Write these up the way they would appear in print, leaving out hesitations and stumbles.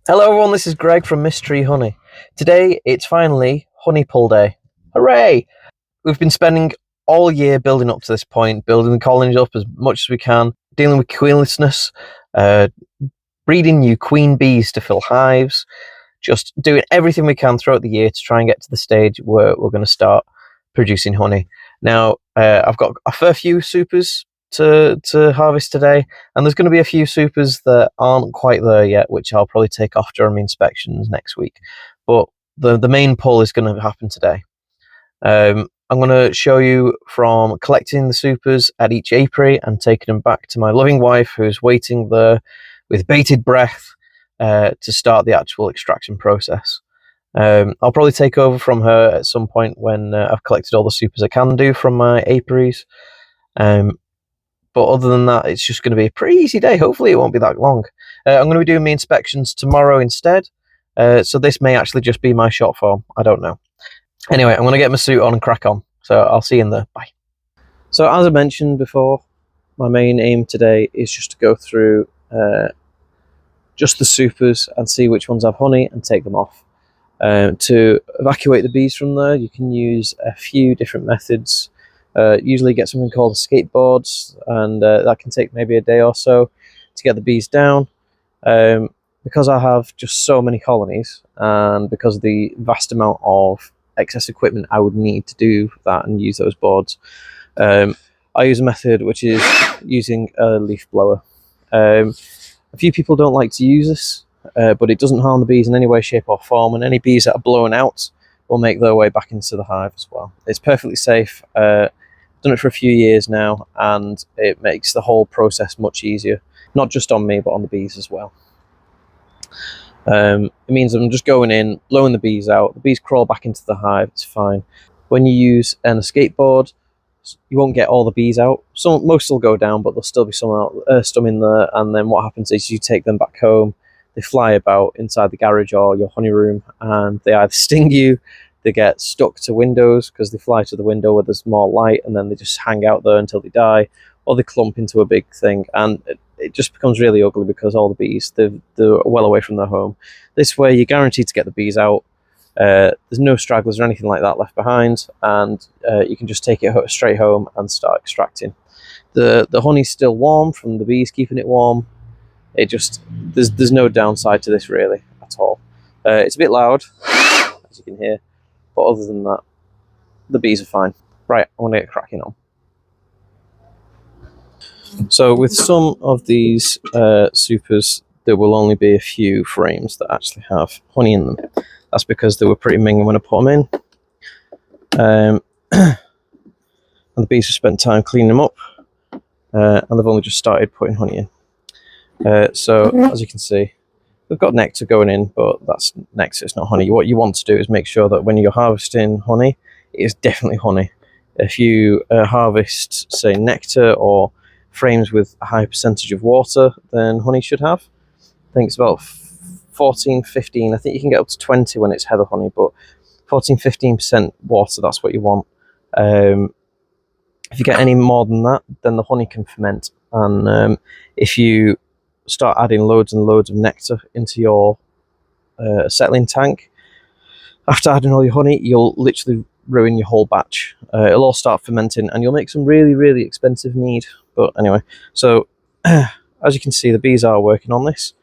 Hello everyone, this is Greg from Mystery Honey. Today it's finally honey pull day. Hooray! We've been spending all year building up to this point, building the colonies up as much as we can, dealing with queenlessness, breeding new queen bees to fill hives, just doing everything we can throughout the year to try and get to the stage where we're going to start producing honey. Now, I've got a fair few supers to harvest today, and there's going to be a few supers that aren't quite there yet, which I'll probably take off during my inspections next week. But the main pull is going to happen today. I'm going to show you from collecting the supers at each apiary and taking them back to my loving wife, who's waiting there with bated breath to start the actual extraction process. I'll probably take over from her at some point when I've collected all the supers I can do from my apiaries. But other than that, it's just going to be a pretty easy day. Hopefully it won't be that long. I'm going to be doing my inspections tomorrow instead. So this may actually just be my short form. I don't know. Anyway, I'm going to get my suit on and crack on. So I'll see you in there. Bye. So as I mentioned before, my main aim today is just to go through just the supers and see which ones have honey and take them off. To evacuate the bees from there, you can use a few different methods. Usually get something called skateboards, and that can take maybe a day or so to get the bees down. Because I have just so many colonies, and because of the vast amount of excess equipment I would need to do that and use those boards, I use a method which is using a leaf blower. A few people don't like to use this, but it doesn't harm the bees in any way, shape or form, and any bees that are blown out will make their way back into the hive as well. It's perfectly safe. Done it for a few years now, and it makes the whole process much easier, not just on me but on the bees as well. It means I'm just going in, blowing the bees out. The bees crawl back into the hive. It's fine. When you use an escape board, you won't get all the bees out. Most will go down, but there'll still be some in there, and then what happens is you take them back home. They fly about inside the garage or your honey room, and they either sting you, they get stuck to windows because they fly to the window where there's more light, and then they just hang out there until they die, or they clump into a big thing, and it just becomes really ugly because all the bees, they're well away from their home. This way you're guaranteed to get the bees out. There's no stragglers or anything like that left behind, and you can just take it straight home and start extracting. The honey's still warm from the bees keeping it warm. There's no downside to this really at all. It's a bit loud, as you can hear, but other than that, the bees are fine. Right, I want to get cracking on. So with some of these supers, there will only be a few frames that actually have honey in them. That's because they were pretty minging when I put them in. And the bees have spent time cleaning them up, and they've only just started putting honey in. So as you can see, we've got nectar going in, but that's nectar, it's not honey. What you want to do is make sure that when you're harvesting honey, it is definitely honey. If you harvest, say, nectar or frames with a high percentage of water, then honey should have. I think it's about 14, 15. I think you can get up to 20 when it's heather honey, but 14, 15% water, that's what you want. If you get any more than that, then the honey can ferment. And if you start adding loads and loads of nectar into your settling tank, after adding all your honey, you'll literally ruin your whole batch. It'll all start fermenting, and you'll make some really, really expensive mead. But anyway, so as you can see, the bees are working on this.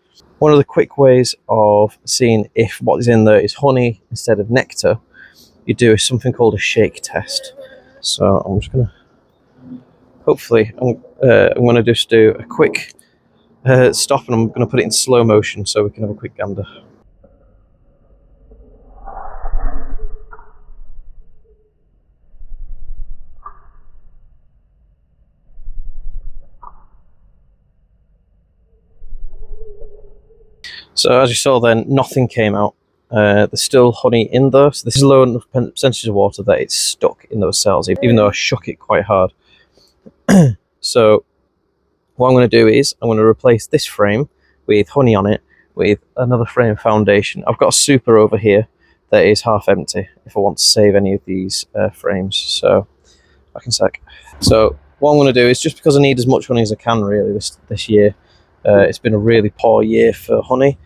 One of the quick ways of seeing if what is in there is honey instead of nectar, you do something called a shake test. So I'm just gonna, hopefully, I'm gonna just do a quick stop, and I'm gonna put it in slow motion so we can have a quick gander. So as you saw then, nothing came out. There's still honey in there, so this is low enough percentage of water that it's stuck in those cells, even though I shook it quite hard. So what I'm going to do is I'm going to replace this frame with honey on it with another frame foundation. I've got a super over here that is half empty if I want to save any of these frames, so back in a sec. So what I'm going to do is, just because I need as much honey as I can really this year, it's been a really poor year for honey.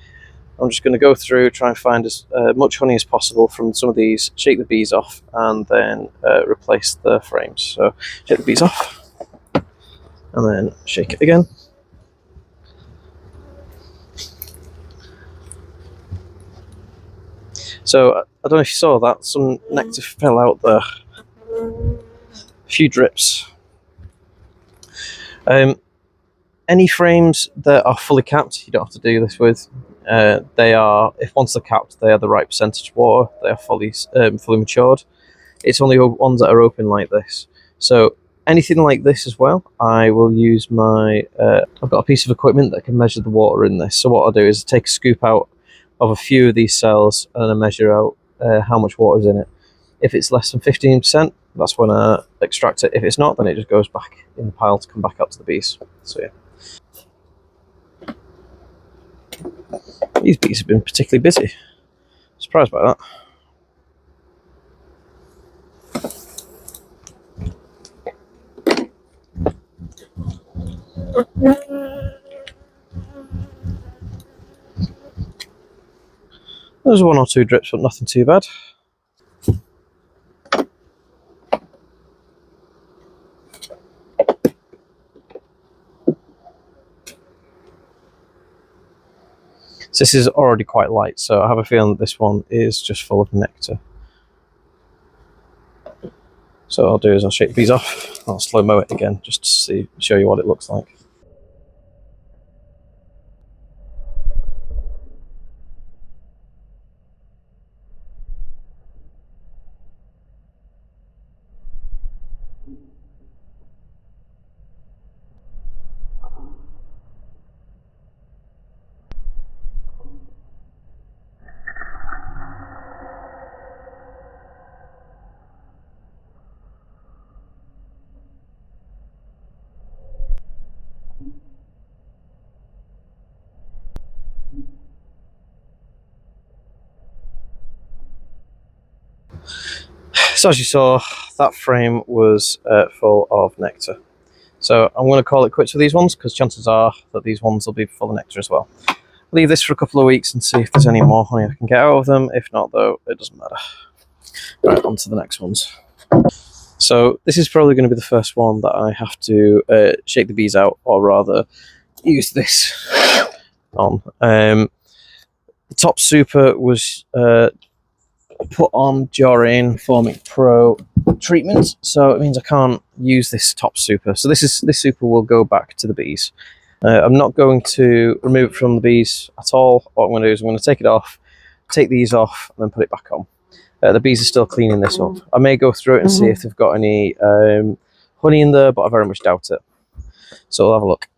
I'm just going to go through, try and find as much honey as possible from some of these, shake the bees off, and then replace the frames. So shake the bees off, and then shake it again. So I don't know if you saw that, some nectar fell out there. A few drips. Any frames that are fully capped, you don't have to do this with. They are, if once they're capped, they are the right percentage water. They are fully matured. It's only ones that are open like this. So anything like this as well, I will use my. I've got a piece of equipment that can measure the water in this. So what I'll do is take a scoop out of a few of these cells and I measure out how much water is in it. If it's less than 15%, that's when I extract it. If it's not, then it just goes back in the pile to come back up to the bees. So yeah. These bees have been particularly busy. Surprised by that. There's one or two drips, but nothing too bad. So this is already quite light, so I have a feeling that this one is just full of nectar. So what I'll do is I'll shake the bees off, I'll slow-mo it again just to show you what it looks like. So as you saw, that frame was full of nectar. So I'm going to call it quits for these ones because chances are that these ones will be full of nectar as well. Leave this for a couple of weeks and see if there's any more honey I can get out of them. If not though, it doesn't matter. Right, on to the next ones. So this is probably going to be the first one that I have to shake the bees out, or rather use this on. The top super was put on during Formic Pro treatment, so it means I can't use this top super. So this super will go back to the bees. I'm not going to remove it from the bees at all. What I'm going to do is I'm going to take it off, take these off, and then put it back on. The bees are still cleaning this up. I may go through it and see if they've got any honey in there, but I very much doubt it. So we'll have a look.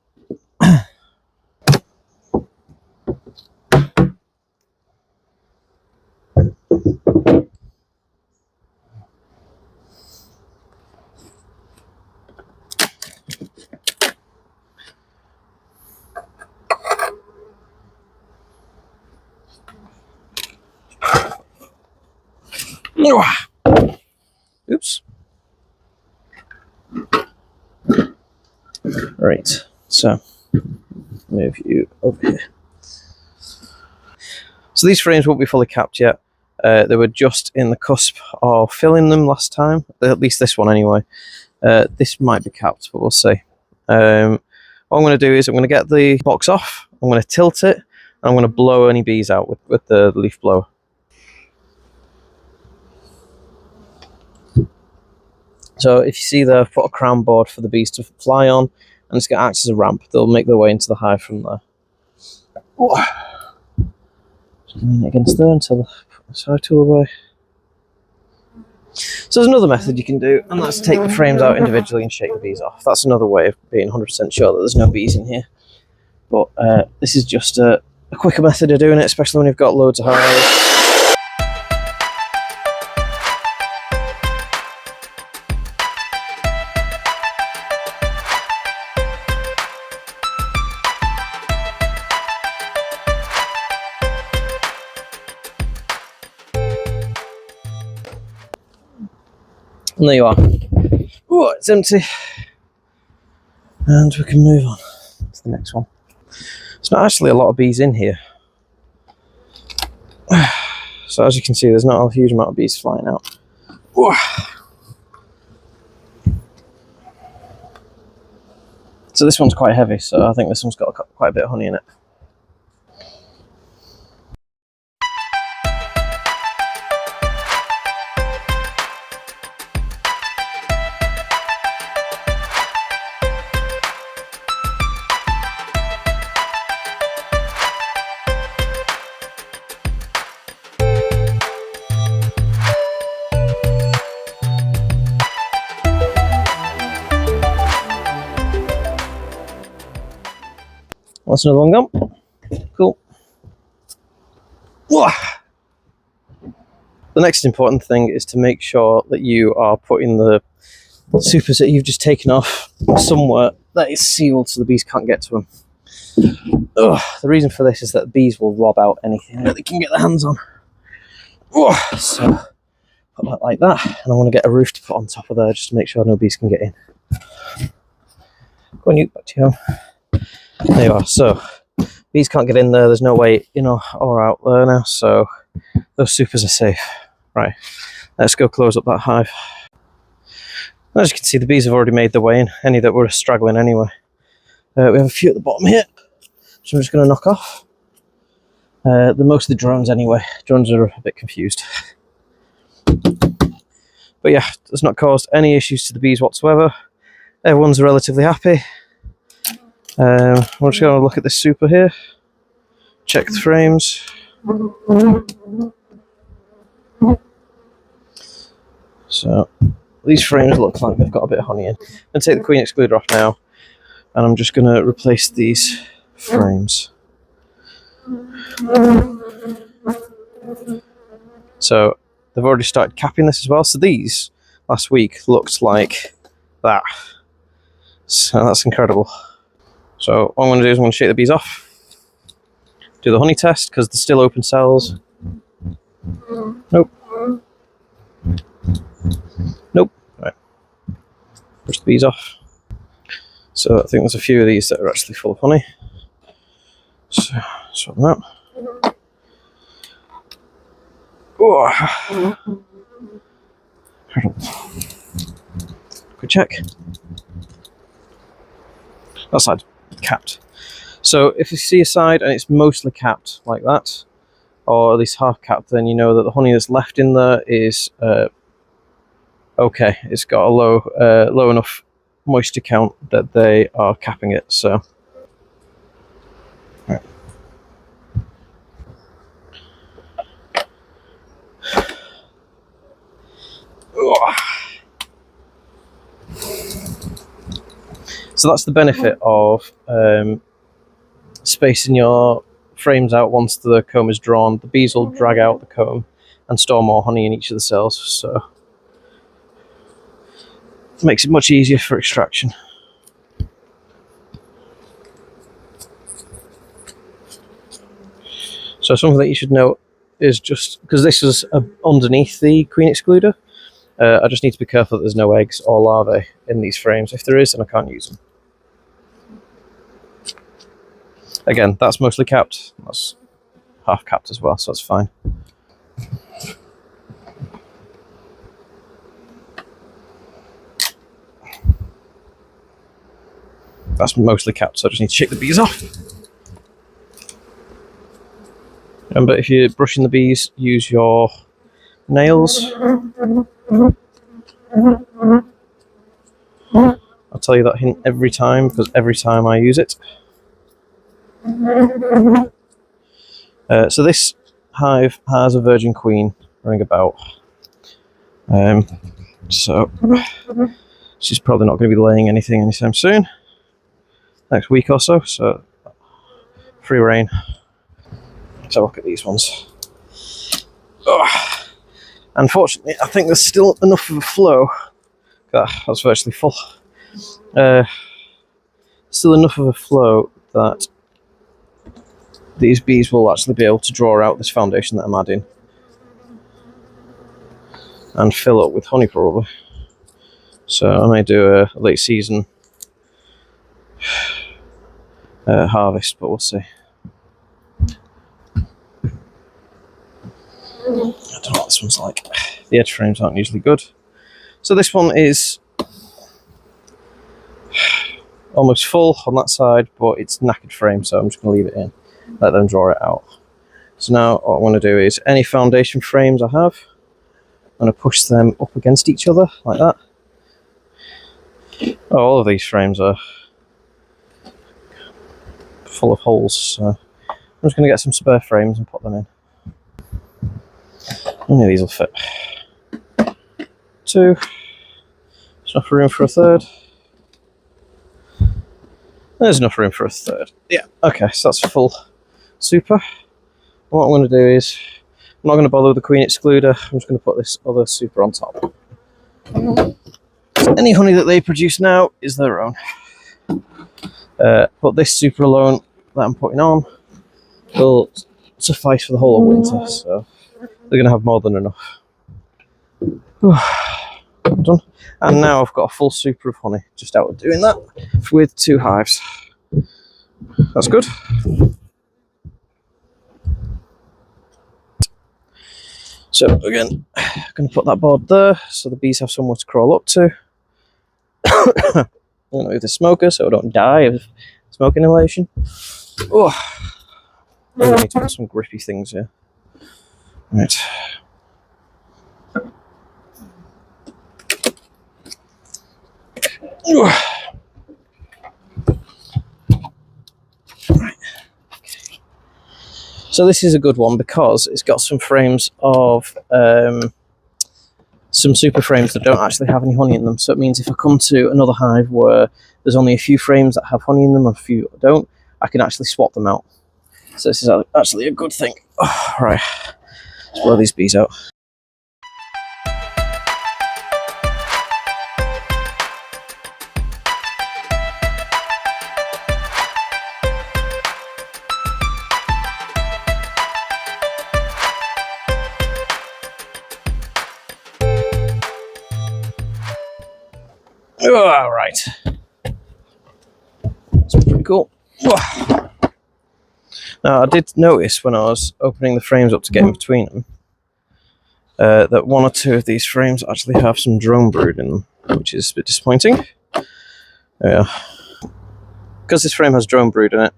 Oops. Right, so move you over here. So these frames won't be fully capped yet. They were just in the cusp of filling them last time, at least this one anyway. This might be capped, but we'll see. What I'm going to do is I'm going to get the box off, I'm going to tilt it, and I'm going to blow any bees out with the leaf blower. So if you see there, I've put a crown board for the bees to fly on, and it's going to act as a ramp. They'll make their way into the hive from there. Oh. Just lean it against there until I put the side tool away. So there's another method you can do, and that's take the frames out individually and shake the bees off. That's another way of being 100% sure that there's no bees in here. But this is just a quicker method of doing it, especially when you've got loads of hives. And there you are. Oh, it's empty. And we can move on to the next one. There's not actually a lot of bees in here. So as you can see, there's not a huge amount of bees flying out. So this one's quite heavy, so I think this one's got quite a bit of honey in it. That's another one gone. Cool. The next important thing is to make sure that you are putting the supers that you've just taken off somewhere that is sealed so the bees can't get to them. The reason for this is that the bees will rob out anything that they can get their hands on. So put that like that, and I want to get a roof to put on top of there just to make sure no bees can get in. Go on, you, back to you home. There you are. So bees can't get in there. There's no way in or out there now, so those supers are safe. Right, let's go close up that hive. As you can see, the bees have already made their way in, any that were straggling anyway. We have a few at the bottom here, which I'm just going to knock off. They're mostly drones anyway. Drones are a bit confused. But yeah, it's not caused any issues to the bees whatsoever. Everyone's relatively happy. We're just going to look at this super here, check the frames. So these frames look like they've got a bit of honey in. I'm going to take the queen excluder off now, and I'm just going to replace these frames. So they've already started capping this as well. So these last week looked like that. So that's incredible. So what I'm going to do is I'm going to shake the bees off, do the honey test because they're still open cells. Nope. Nope. Right. Push the bees off. So I think there's a few of these that are actually full of honey. So swap them out. Quick check. That side's capped. So if you see a side and it's mostly capped like that, or at least half capped, then you know that the honey that's left in there is okay. It's got a low enough moisture count that they are capping it. So right. So that's the benefit of spacing your frames out. Once the comb is drawn, the bees will drag out the comb and store more honey in each of the cells, so it makes it much easier for extraction. So something that you should note is, just because this is underneath the queen excluder, I just need to be careful that there's no eggs or larvae in these frames. If there is, then I can't use them. Again, that's mostly capped. That's half capped as well, so that's fine. That's mostly capped, so I just need to shake the bees off. Remember, if you're brushing the bees, use your nails. I'll tell you that hint every time, because every time I use it. So this hive has a virgin queen running about. So she's probably not going to be laying anything anytime soon. Next week or so, so free reign. Let's have a look at these ones. Unfortunately, I think there's still enough of a flow. That's virtually full. Still enough of a flow that these bees will actually be able to draw out this foundation that I'm adding and fill up with honey probably. So I may do a late season harvest, but we'll see. don't know what this one's like. The edge frames aren't usually good. So this one is almost full on that side, but it's knackered frame, so I'm just going to leave it in, let them draw it out. So now what I want to do is any foundation frames I have, I'm going to push them up against each other like that. Oh, all of these frames are full of holes, so I'm just going to get some spare frames and put them in. Only these will fit. 2. There's enough room for a third. There's enough room for a third. Yeah, okay, so that's full super. What I'm going to do is, I'm not going to bother with the queen excluder, I'm just going to put this other super on top. So any honey that they produce now is their own. But this super alone that I'm putting on will suffice for the whole of winter, so they're going to have more than enough. Done. And now I've got a full super of honey just out of doing that with 2 hives. That's good. So again, I'm going to put that board there so the bees have somewhere to crawl up to. I'm going to move the smoker so I don't die of smoke inhalation. Oh, I need to put some grippy things here. Right. Right. Okay. So this is a good one because it's got some frames of some super frames that don't actually have any honey in them. So it means if I come to another hive where there's only a few frames that have honey in them and a few that don't, I can actually swap them out. So this is actually a good thing. Oh, right, let's blow these bees out. All right, that's pretty cool. Now I did notice when I was opening the frames up to get in between them that 1 or 2 of these frames actually have some drone brood in them, which is a bit disappointing. Yeah, because this frame has drone brood in it,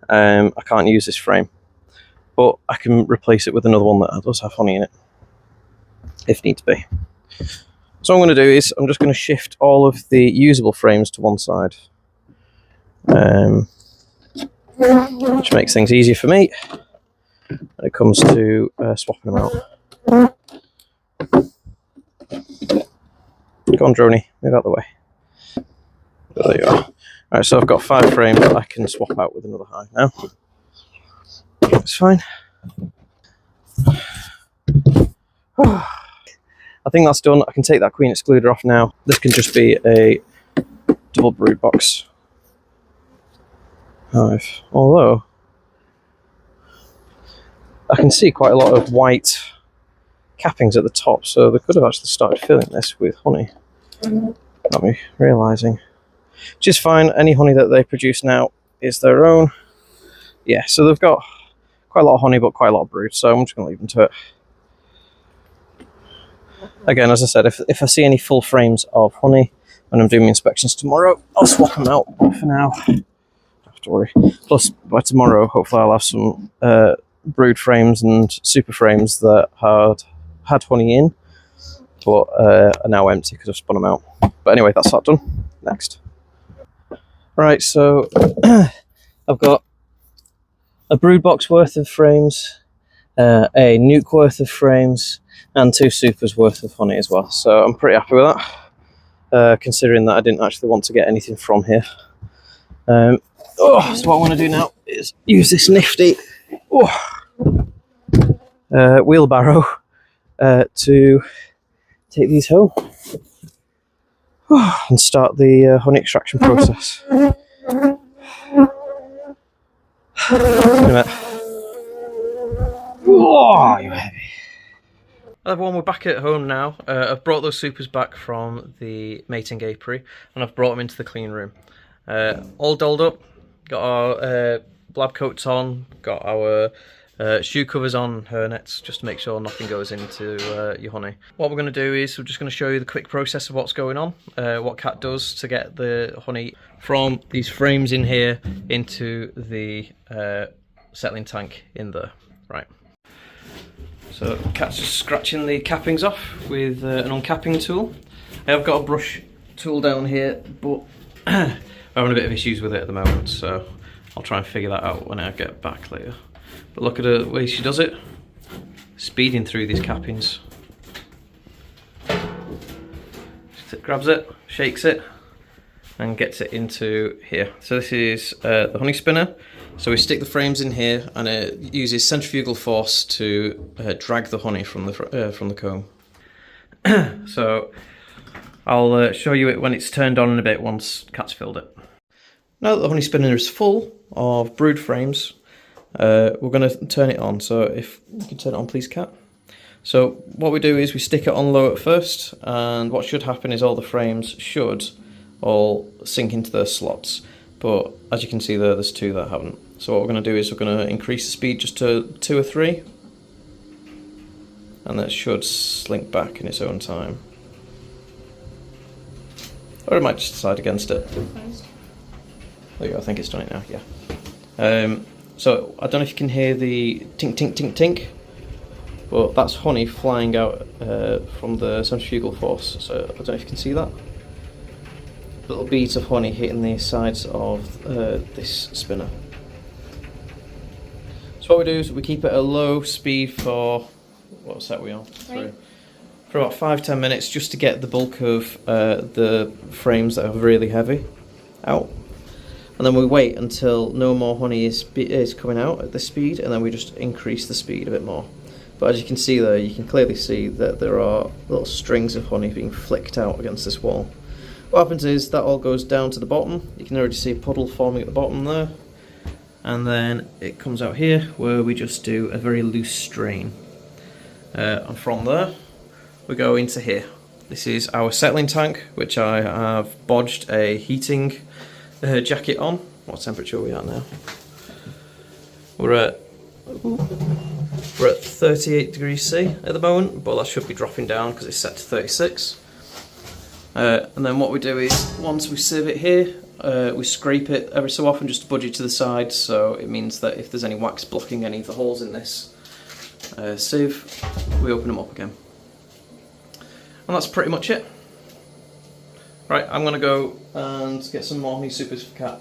I can't use this frame, but I can replace it with another one that does have honey in it, if needs be. So what I'm going to do is I'm just going to shift all of the usable frames to one side, which makes things easier for me when it comes to swapping them out. Go on, Droney, move out the way. There you are. Alright, so I've got 5 frames that I can swap out with another hive now. That's fine. I think that's done. I can take that queen excluder off now. This can just be a double brood box hive. Although, I can see quite a lot of white cappings at the top, so they could have actually started filling this with honey. Not me realising. Which is fine. Any honey that they produce now is their own. Yeah, so they've got quite a lot of honey, but quite a lot of brood, so I'm just going to leave them to it. Again, as I said, if I see any full frames of honey when I'm doing my inspections tomorrow, I'll swap them out. But for now, don't have to worry. Plus, by tomorrow, hopefully I'll have some brood frames and super frames that had honey in, but are now empty because I've spun them out. But anyway, that's that done. Next. Right, so I've got a brood box worth of frames, a nuke worth of frames, and 2 supers worth of honey as well. So I'm pretty happy with that, considering that I didn't actually want to get anything from here. So what I want to do now is use this nifty wheelbarrow to take these home and start the honey extraction process. Oh, you're heavy. Everyone, we're back at home now. I've brought those supers back from the mating apiary and I've brought them into the clean room. All dolled up, got our blab coats on, got our shoe covers on her nets just to make sure nothing goes into your honey. What we're going to do is we're just going to show you the quick process of what's going on, what Kat does to get the honey from these frames in here into the settling tank in there. Right. So Kat's just scratching the cappings off with an uncapping tool. I have got a brush tool down here, but I'm having a bit of issues with it at the moment, so I'll try and figure that out when I get back later. But look at the way she does it, speeding through these cappings. She grabs it, shakes it, and gets it into here. So this is the honey spinner. So we stick the frames in here, and it uses centrifugal force to drag the honey from the comb. So I'll show you it when it's turned on in a bit once Kat's filled it. Now that the honey spinner is full of brood frames, we're going to turn it on. So if you can turn it on, please, Kat. So what we do is we stick it on low at first, and what should happen is all the frames should all sink into their slots. But as you can see there, there's two that haven't. So what we're going to do is we're going to increase the speed just to 2 or 3, and that should slink back in its own time. Or it might just decide against it. There you go, I think it's done it now, yeah. So I don't know if you can hear the tink, tink, tink, tink, but that's honey flying out from the centrifugal force. So I don't know if you can see that. Little beads of honey hitting the sides of this spinner. So what we do is we keep it at a low speed for, what set we on? Right. For about 5-10 minutes, just to get the bulk of the frames that are really heavy out. And then we wait until no more honey is coming out at this speed, and then we just increase the speed a bit more. But as you can see there, you can clearly see that there are little strings of honey being flicked out against this wall. What happens is that all goes down to the bottom. You can already see a puddle forming at the bottom there. And then it comes out here where we just do a very loose strain. And from there, we go into here. This is our settling tank, which I have bodged a heating jacket on. What temperature are we at now? We're at 38 degrees C at the moment, but that should be dropping down because it's set to 36. And then what we do is, once we sieve it here, we scrape it every so often just to budge it to the side, so it means that if there's any wax blocking any of the holes in this sieve, we open them up again. And that's pretty much it. Right, I'm going to go and get some more honey supers for Kat.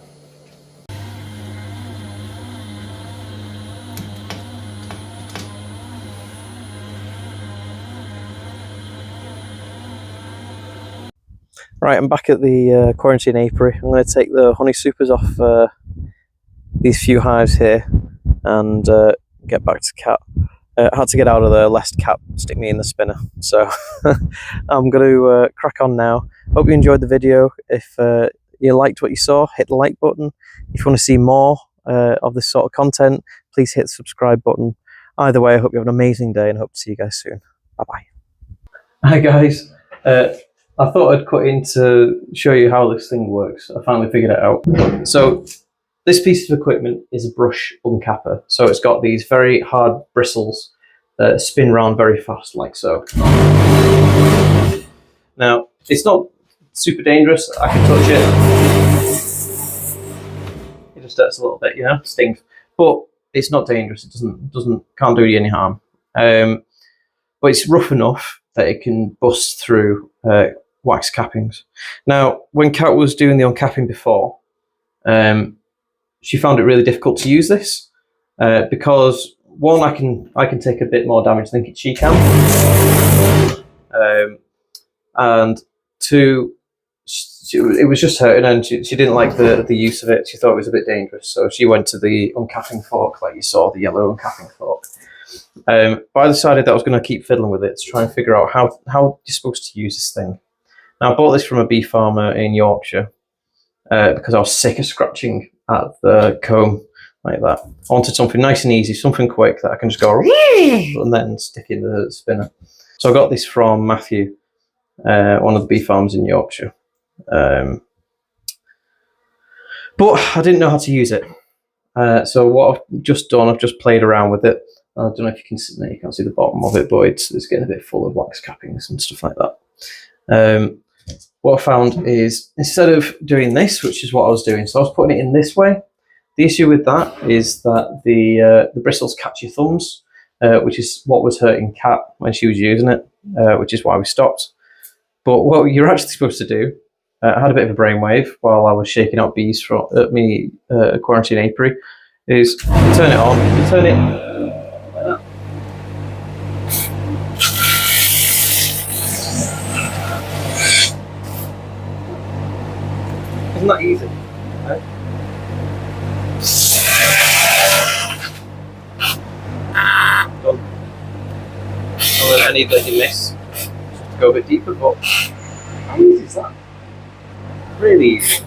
Right, I'm back at the quarantine apiary. I'm going to take the honey supers off these few hives here and get back to Kat. I had to get out of there lest Kat stick me in the spinner, so I'm going to crack on now. Hope you enjoyed the video. If you liked what you saw, hit the like button. If you want to see more of this sort of content, please hit the subscribe button. Either way, I hope you have an amazing day and hope to see you guys soon. Bye bye. Hi guys. I thought I'd cut in to show you how this thing works. I finally figured it out. So this piece of equipment is a brush uncapper. So it's got these very hard bristles that spin around very fast, like so. Now, it's not super dangerous. I can touch it. It just hurts a little bit, you know, stings. But it's not dangerous. It can't do you any harm. But it's rough enough that it can bust through wax cappings. Now, when Kat was doing the uncapping before, she found it really difficult to use this because one, I can take a bit more damage than she can, and two, it was just hurting, and she didn't like the use of it. She thought it was a bit dangerous, so she went to the uncapping fork, like you saw, the yellow uncapping fork. But I decided that I was going to keep fiddling with it to try and figure out how you're supposed to use this thing. Now, I bought this from a bee farmer in Yorkshire because I was sick of scratching at the comb like that. I wanted something nice and easy, something quick that I can just go and then stick in the spinner. So I got this from Matthew, one of the bee farms in Yorkshire. But I didn't know how to use it. So what I've just done, I've just played around with it. I don't know if you can see, you can't see the bottom of it, but it's getting a bit full of wax cappings and stuff like that. What I found is, instead of doing this, which is what I was doing, so I was putting it in this way. The issue with that is that the bristles catch your thumbs, which is what was hurting Kat when she was using it, which is why we stopped. But what you're actually supposed to do, I had a bit of a brainwave while I was shaking out bees from me quarantine apiary, is you turn it on, you turn it like that. Isn't that easy? Right? Done. And then any that you miss, just to go a bit deeper, but how easy is that? Really easy.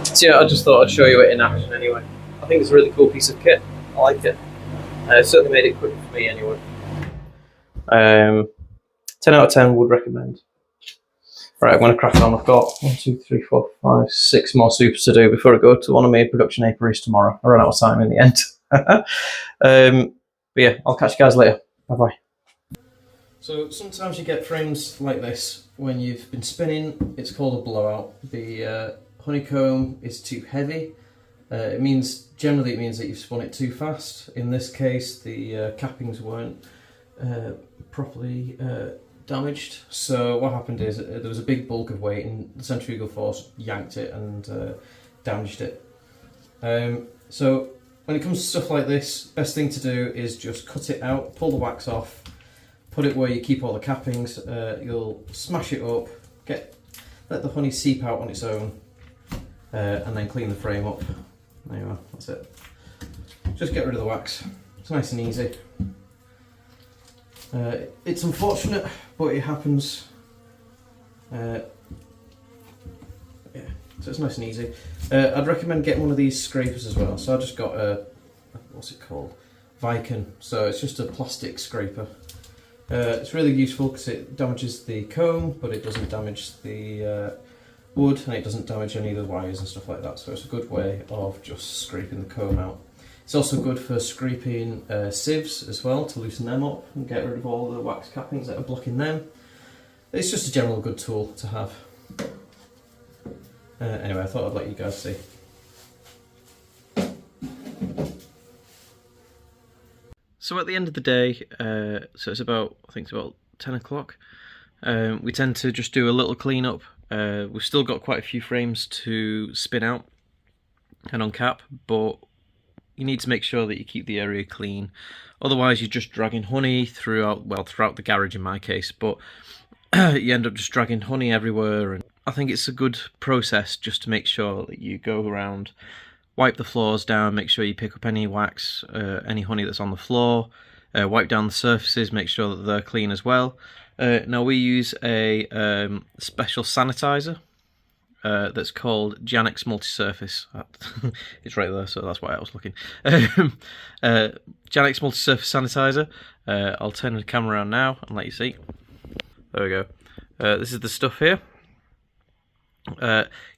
So yeah, I just thought I'd show you it in action anyway. I think it's a really cool piece of kit. I like it. It certainly made it quick for me anyway. 10 out of 10 would recommend. Right, I'm going to crack on. I've got 1, 2, 3, 4, 5, 6 more supers to do before I go to one of my production apiaries tomorrow. I ran out of time in the end. But yeah, I'll catch you guys later. Bye bye. So sometimes you get frames like this when you've been spinning. It's called a blowout. The honeycomb is too heavy. Generally it means that you've spun it too fast. In this case, the cappings weren't properly damaged. So what happened is there was a big bulk of weight and the centrifugal force yanked it and damaged it. So when it comes to stuff like this, best thing to do is just cut it out, pull the wax off, put it where you keep all the cappings. You'll smash it up, let the honey seep out on its own, and then clean the frame up. There you are, that's it. Just get rid of the wax. It's nice and easy. It's unfortunate, but it happens. Yeah, so it's nice and easy. I'd recommend getting one of these scrapers as well. So I just got a, what's it called? Viken. So it's just a plastic scraper. It's really useful because it damages the comb, but it doesn't damage the wood, and it doesn't damage any of the wires and stuff like that. So it's a good way of just scraping the comb out. It's also good for scraping sieves as well, to loosen them up and get rid of all the wax cappings that are blocking them. It's just a general good tool to have. Anyway, I thought I'd let you guys see. So at the end of the day, so it's about, I think it's about 10 o'clock, we tend to just do a little clean up. We've still got quite a few frames to spin out and uncap, but you need to make sure that you keep the area clean. Otherwise you're just dragging honey throughout the garage in my case, but you end up just dragging honey everywhere. And I think it's a good process just to make sure that you go around, wipe the floors down, make sure you pick up any wax, any honey that's on the floor, wipe down the surfaces, make sure that they're clean as well. Now we use a special sanitizer that's called Janix Multi-Surface. It's right there, so that's why I was looking. Janix Multi-Surface Sanitizer. I'll turn the camera around now and let you see. There we go. This is the stuff here.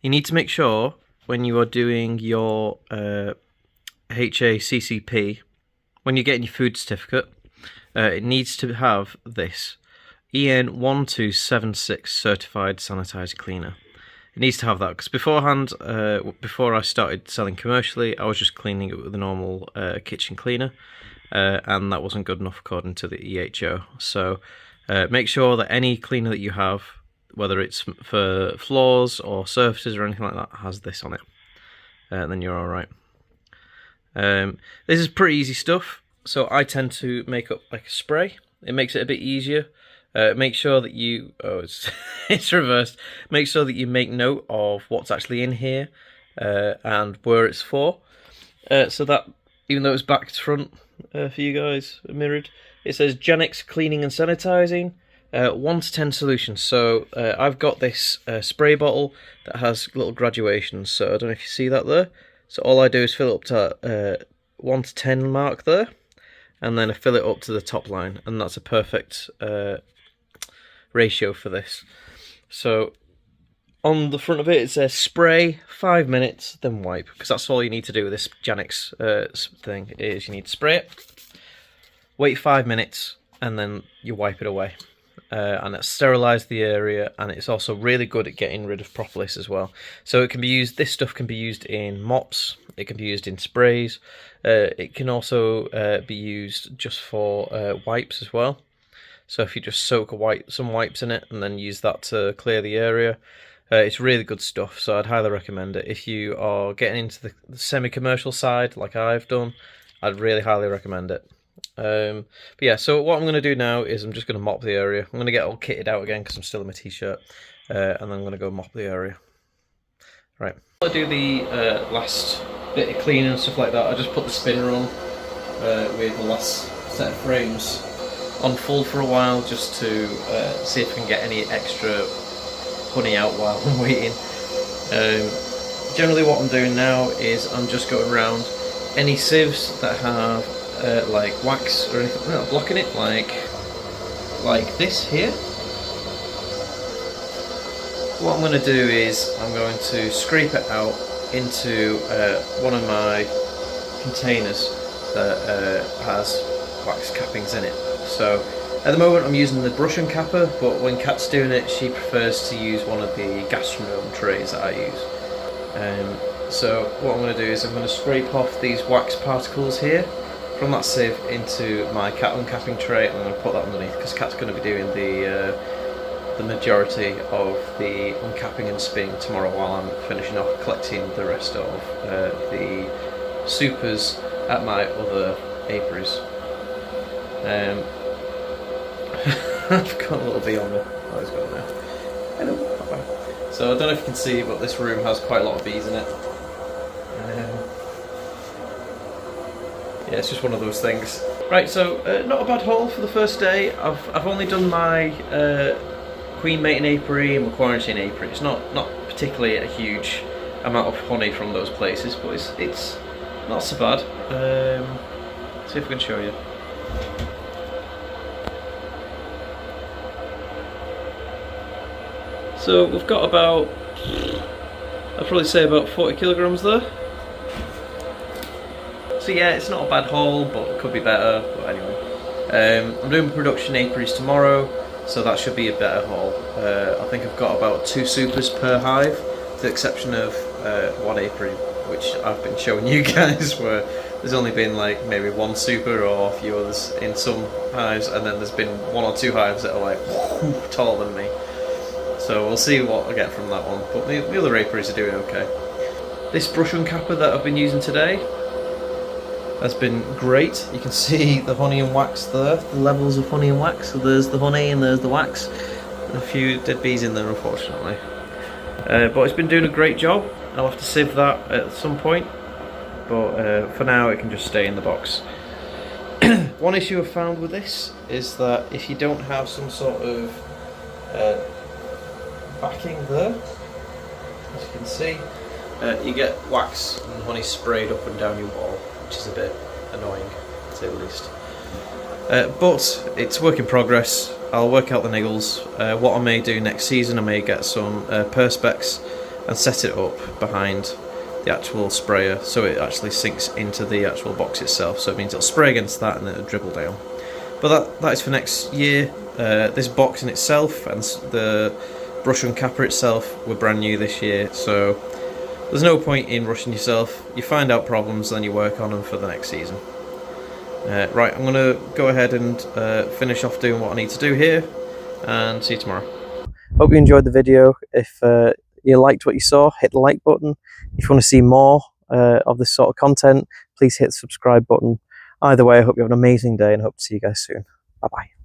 You need to make sure when you are doing your HACCP, when you're getting your food certificate, it needs to have this EN1276 certified sanitizer cleaner. It needs to have that because beforehand, before I started selling commercially, I was just cleaning it with a normal kitchen cleaner, and that wasn't good enough according to the EHO. So make sure that any cleaner that you have, whether it's for floors or surfaces or anything like that, has this on it, then you're alright. This is pretty easy stuff, so I tend to make up like a spray. It makes it a bit easier. Make sure that you, it's reversed, make sure that you make note of what's actually in here and where it's for, so that even though it's back to front for you guys, mirrored, it says Janix Cleaning and Sanitizing, 1 to 10 solutions. So I've got this spray bottle that has little graduations, so I don't know if you see that there. So all I do is fill it up to 1 to 10 mark there, and then I fill it up to the top line, and that's a perfect ratio for this. So on the front of it, it says spray 5 minutes, then wipe, because that's all you need to do with this Janix thing, is you need to spray it, wait 5 minutes, and then you wipe it away. And it sterilises the area, and it's also really good at getting rid of propolis as well. So it can be used, this stuff can be used in mops, it can be used in sprays, it can also be used just for wipes as well. So if you just soak some wipes in it and then use that to clear the area, it's really good stuff, so I'd highly recommend it. If you are getting into the semi-commercial side, like I've done, I'd really highly recommend it. But yeah, so what I'm going to do now is I'm just going to mop the area. I'm going to get all kitted out again because I'm still in my t-shirt, and then I'm going to go mop the area. Right. I'll do the last bit of cleaning and stuff like that. I just put the spinner on with the last set of frames on full for a while, just to see if I can get any extra honey out while I'm waiting. Generally what I'm doing now is I'm just going around any sieves that have like wax or anything, no, blocking it, like this here. What I'm going to do is I'm going to scrape it out into one of my containers that has wax cappings in it. So at the moment I'm using the brush uncapper, but when Kat's doing it she prefers to use one of the gastronome trays that I use. So what I'm going to do is I'm going to scrape off these wax particles here from that sieve into my cat uncapping tray, and I'm going to put that underneath because Kat's going to be doing the majority of the uncapping and spinning tomorrow while I'm finishing off collecting the rest of the supers at my other apiaries. I've got a little bee on me. Oh, he's got it now. Hello. Bye-bye. So I don't know if you can see, but this room has quite a lot of bees in it. Yeah, it's just one of those things. Right, so not a bad haul for the first day. I've only done my queen mating apiary and my quarantine apiary. It's not particularly a huge amount of honey from those places, but it's not so bad. See if I can show you. So we've got about, I'd probably say about 40 kilograms there. So yeah, it's not a bad haul, but it could be better. But anyway, I'm doing production apiaries tomorrow, so that should be a better haul. I think I've got about 2 supers per hive, with the exception of one apiary, which I've been showing you guys, where there's only been like maybe 1 super or a few others in some hives, and then there's been 1 or 2 hives that are like taller than me. So we'll see what I get from that one, but the other apiaries are doing okay. This brush uncapper that I've been using today has been great. You can see the honey and wax there, the levels of honey and wax. So there's the honey and there's the wax. And a few dead bees in there, unfortunately. But it's been doing a great job. I'll have to sieve that at some point, but for now it can just stay in the box. One issue I've found with this is that if you don't have some sort of backing there, as you can see, you get wax and honey sprayed up and down your wall, which is a bit annoying, to say the least. But it's work in progress. I'll work out the niggles. What I may do next season, I may get some perspex and set it up behind the actual sprayer so it actually sinks into the actual box itself. So it means it'll spray against that and then it'll dribble down. But that is for next year. This box in itself and the brush uncapper itself were brand new this year, so there's no point in rushing yourself. You find out problems, then you work on them for the next season. Right, I'm going to go ahead and finish off doing what I need to do here, and see you tomorrow. Hope you enjoyed the video. If you liked what you saw, hit the like button. If you want to see more of this sort of content, please hit the subscribe button. Either way, I hope you have an amazing day and hope to see you guys soon. Bye bye.